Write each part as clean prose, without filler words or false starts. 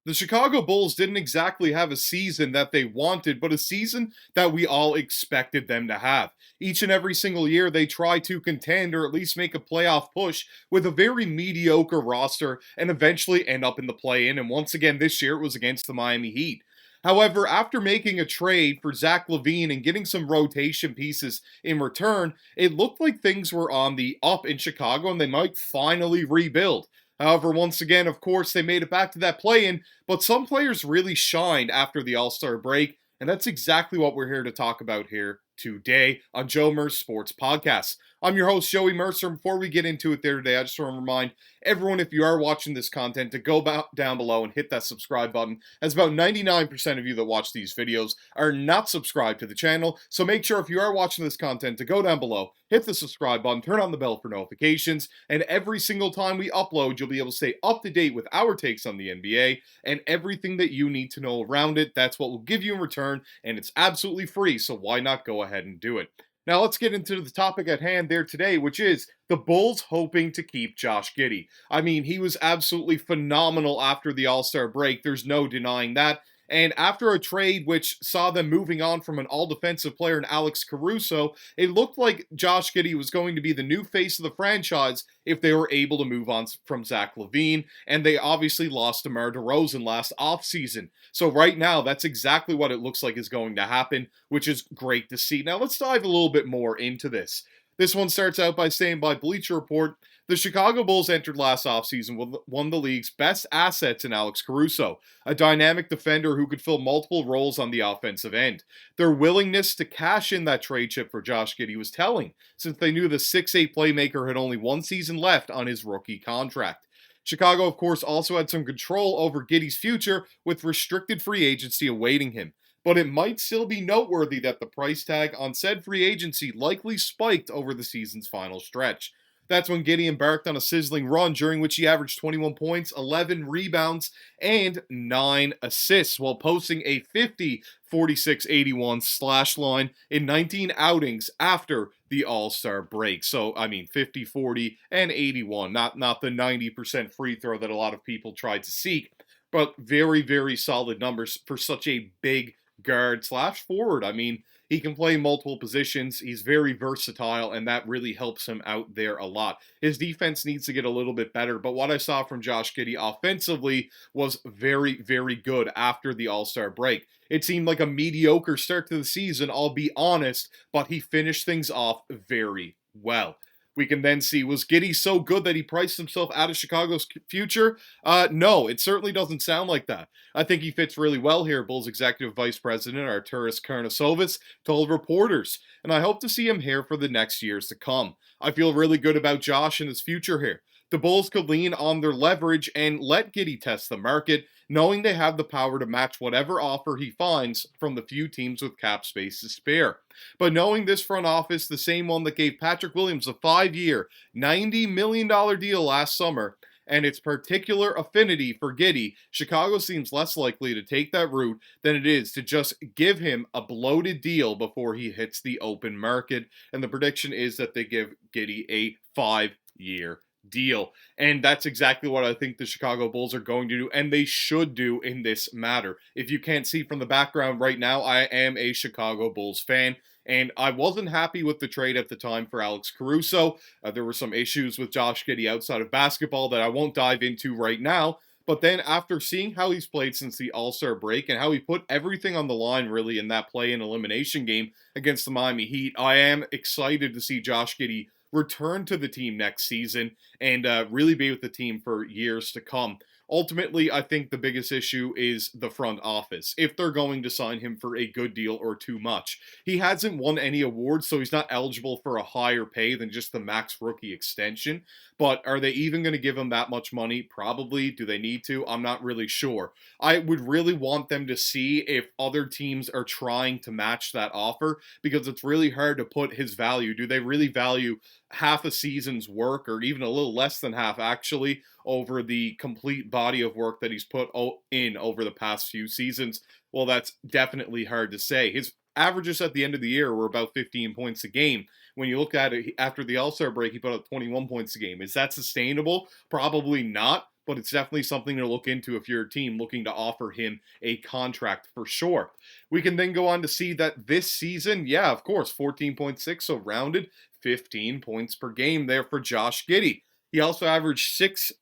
The Chicago Bulls didn't exactly have a season that they wanted, but a season that we all expected them to have. Each and every single year, they try to contend or at least make a playoff push with a very mediocre roster and eventually end up in the play-in. And once again, this year it was against the Miami Heat. However, after making a trade for Zach LaVine and getting some rotation pieces in return, it looked like things were on the up in Chicago and they might finally rebuild. However, once again, of course, they made it back to that play-in, but some players really shined after the All-Star break, and that's exactly what we're here to talk about here today on Joe Mercer Sports Podcast. I'm your host, Joey Mercer, and before we get into it there today, I just want to remind everyone, if you are watching this content, to go down below and hit that subscribe button, as about 99% of you that watch these videos are not subscribed to the channel, so make sure if you are watching this content to go down below, hit the subscribe button, turn on the bell for notifications, and every single time we upload, you'll be able to stay up to date with our takes on the NBA and everything that you need to know around it. That's what we'll give you in return, and it's absolutely free, so why not go ahead and do it? Now let's get into the topic at hand there today, which is the Bulls hoping to keep Josh Giddey. I mean, he was absolutely phenomenal after the All-Star break. There's no denying that. And after a trade which saw them moving on from an all-defensive player in Alex Caruso, it looked like Josh Giddey was going to be the new face of the franchise if they were able to move on from Zach LaVine. And they obviously lost DeMar DeRozan last offseason. So right now, that's exactly what it looks like is going to happen, which is great to see. Now let's dive a little bit more into this. This one starts out by saying, by Bleacher Report, the Chicago Bulls entered last offseason with one of the league's best assets in Alex Caruso, a dynamic defender who could fill multiple roles on the offensive end. Their willingness to cash in that trade chip for Josh Giddey was telling, since they knew the 6'8 playmaker had only one season left on his rookie contract. Chicago, of course, also had some control over Giddy's future with restricted free agency awaiting him. But it might still be noteworthy that the price tag on said free agency likely spiked over the season's final stretch. That's when Giddey embarked on a sizzling run during which he averaged 21 points, 11 rebounds, and 9 assists while posting a 50-46-81 slash line in 19 outings after the All-Star break. So, I mean, 50, 40, and 81, not the 90% free throw that a lot of people tried to seek, but very, very solid numbers for such a big guard slash forward. I mean, he can play multiple positions. He's very versatile, and that really helps him out there a lot. His defense needs to get a little bit better, but what I saw from Josh Giddey offensively was very, very good after the All-Star break. It seemed like a mediocre start to the season, I'll be honest, but he finished things off very well. We can then see, was Giddey so good that he priced himself out of Chicago's future? No, it certainly doesn't sound like that. I think he fits really well here, Bulls Executive Vice President Arturas Karnisovas told reporters, and I hope to see him here for the next years to come. I feel really good about Josh and his future here. The Bulls could lean on their leverage and let Giddey test the market, knowing they have the power to match whatever offer he finds from the few teams with cap space to spare. But knowing this front office, the same one that gave Patrick Williams a 5-year, $90 million deal last summer, and its particular affinity for Giddey, Chicago seems less likely to take that route than it is to just give him a bloated deal before he hits the open market. And the prediction is that they give Giddey a 5-year deal. And that's exactly what I think the Chicago Bulls are going to do, and they should do in this matter. If you can't see from the background right now, I am a Chicago Bulls fan, and I wasn't happy with the trade at the time for Alex Caruso. There were some issues with Josh Giddey outside of basketball that I won't dive into right now. But then after seeing how he's played since the All-Star break and how he put everything on the line really in that play-in elimination game against the Miami Heat, I am excited to see Josh Giddey return to the team next season and really be with the team for years to come. Ultimately, I think the biggest issue is the front office, if they're going to sign him for a good deal or too much. He hasn't won any awards, so he's not eligible for a higher pay than just the max rookie extension. But are they even going to give him that much money? Probably. Do they need to? I'm not really sure. I would really want them to see if other teams are trying to match that offer, because it's really hard to put his value. Do they really value half a season's work, or even a little less than half actually, over the complete body of work that he's put in over the past few seasons? Well, that's definitely hard to say. His averages at the end of the year were about 15 points a game. When you look at it, after the All-Star break, he put up 21 points a game. Is that sustainable? Probably not. but it's definitely something to look into if you're a team looking to offer him a contract for sure. We can then go on to see that this season, yeah, of course, 14.6, so rounded 15 points per game there for Josh Giddey. He also averaged 6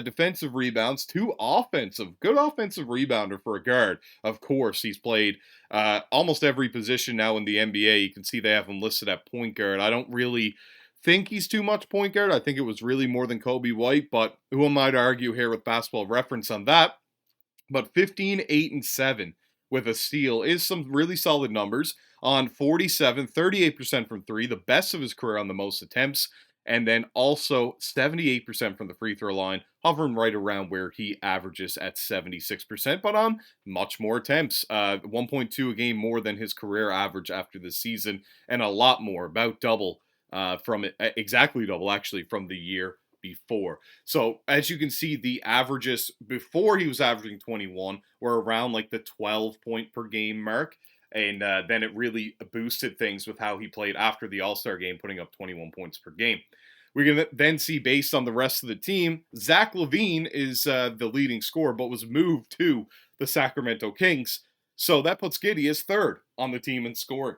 defensive rebounds, 2 offensive. Good offensive rebounder for a guard. Of course, he's played almost every position now in the NBA. You can see they have him listed at point guard. I don't really think he's too much point guard. I think it was really more than Kobe White, but who am I to argue here with Basketball Reference on that? But 15, 8, and 7 with a steal is some really solid numbers on 47, 38% from three, the best of his career on the most attempts, and then also 78% from the free throw line, hovering right around where he averages at 76%, but on much more attempts. 1.2 a game more than his career average after the season, and a lot more, about double from it, exactly double actually from the year before. So as you can see, the averages before he was averaging 21 were around like the 12 point per game mark. And then it really boosted things with how he played after the All-Star game, putting up 21 points per game. We can then see, based on the rest of the team, Zach LaVine is the leading scorer, but was moved to the Sacramento Kings. So that puts Giddey as third on the team in scoring.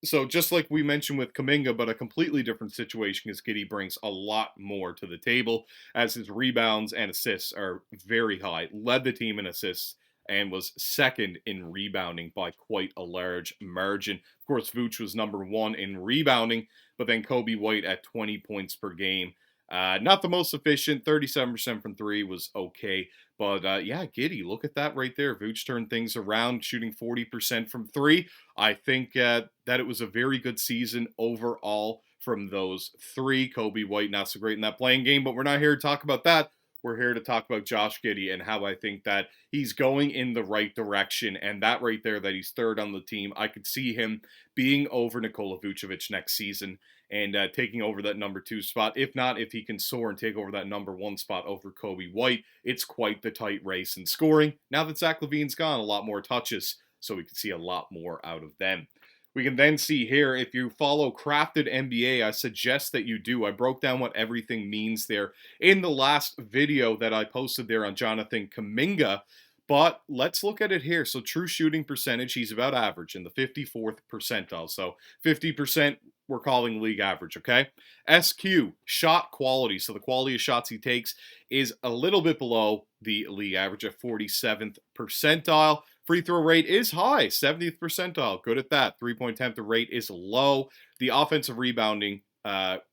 So just like we mentioned with Kuminga, but a completely different situation, because Giddey brings a lot more to the table, as his rebounds and assists are very high. Led the team in assists and was second in rebounding by quite a large margin. Of course, Vooch was number 1 in rebounding, but then Kobe White at 20 points per game. Not the most efficient, 37% from three was okay. But yeah, Giddey, look at that right there. Vooch turned things around, shooting 40% from three. I think that it was a very good season overall from those three. Kobe White, not so great in that playing game, but we're not here to talk about that. We're here to talk about Josh Giddey and how I think that he's going in the right direction. And that right there, that he's third on the team, I could see him being over Nikola Vucevic next season and taking over that number 2 spot. If not, if he can soar and take over that number 1 spot over Kobe White, it's quite the tight race in scoring. Now that Zach LaVine's gone, a lot more touches, so we can see a lot more out of them. We can then see here, if you follow Crafted NBA, I suggest that you do. I broke down what everything means there in the last video that I posted there on Jonathan Kuminga. But let's look at it here. So true shooting percentage, he's about average in the 54th percentile. So 50% we're calling league average, okay? SQ, shot quality. So the quality of shots he takes is a little bit below the league average at 47th percentile. Free throw rate is high, 70th percentile. Good at that. Three-point attempt rate is low. The offensive rebounding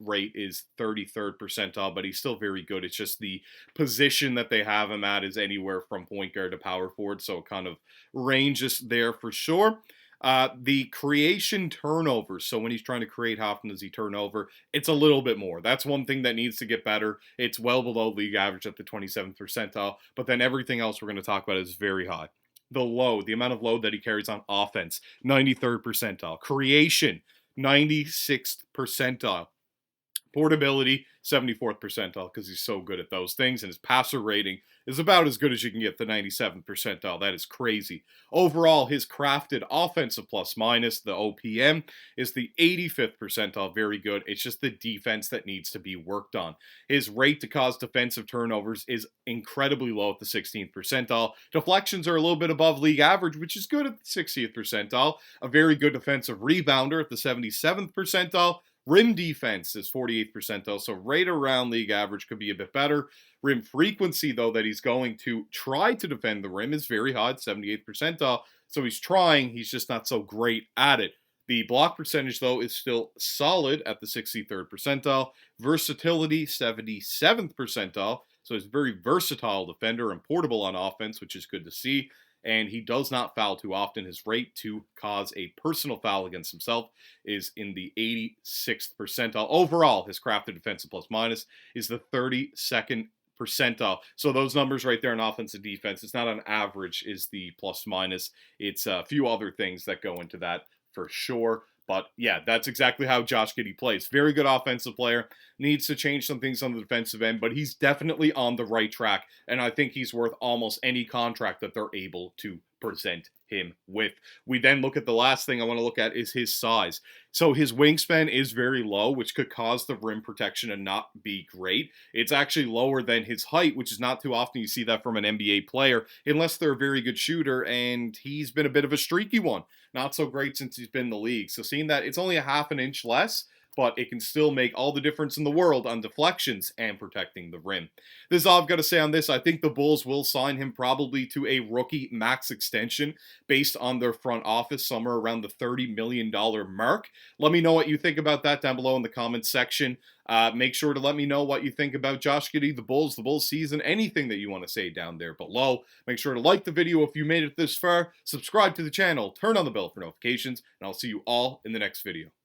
rate is 33rd percentile, but he's still very good. It's just the position that they have him at is anywhere from point guard to power forward, so it kind of ranges there for sure. The creation turnovers, so when he's trying to create, how often does he turn over? It's a little bit more. That's one thing that needs to get better. It's well below league average at the 27th percentile, but then everything else we're going to talk about is very high. The load, the amount of load that he carries on offense, 93rd percentile. Creation, 96th percentile. Portability, 74th percentile, because he's so good at those things, and his passer rating is about as good as you can get, the 97th percentile. That is crazy. Overall, his crafted offensive plus minus, the OPM, is the 85th percentile. Very good. It's just the defense that needs to be worked on. His rate to cause defensive turnovers is incredibly low at the 16th percentile. Deflections are a little bit above league average, which is good at the 60th percentile. A very good defensive rebounder at the 77th percentile. Rim defense is 48th percentile, so right around league average, could be a bit better. Rim frequency, though, that he's going to try to defend the rim is very high, 78th percentile, so he's trying, he's just not so great at it. The block percentage, though, is still solid at the 63rd percentile. Versatility, 77th percentile, so he's a very versatile defender and portable on offense, which is good to see. And he does not foul too often. His rate to cause a personal foul against himself is in the 86th percentile. Overall, his crafted defensive plus minus is the 32nd percentile. So those numbers right there in offense and defense, it's not on average is the plus minus. It's a few other things that go into that for sure. But yeah, that's exactly how Josh Giddey plays. Very good offensive player. Needs to change some things on the defensive end, but he's definitely on the right track. And I think he's worth almost any contract that they're able to present him with. We then look at the last thing I want to look at is his size. So his wingspan is very low, which could cause the rim protection to not be great. It's actually lower than his height, which is not too often you see that from an NBA player, unless they're a very good shooter, and he's been a bit of a streaky one. Not so great since he's been in the league. So seeing that it's only a half an inch less, but it can still make all the difference in the world on deflections and protecting the rim. This is all I've got to say on this. I think the Bulls will sign him probably to a rookie max extension based on their front office, somewhere around the $30 million mark. Let me know what you think about that down below in the comments section. Make sure to let me know what you think about Josh Giddey, the Bulls season, anything that you want to say down there below. Make sure to like the video if you made it this far, subscribe to the channel, turn on the bell for notifications, and I'll see you all in the next video.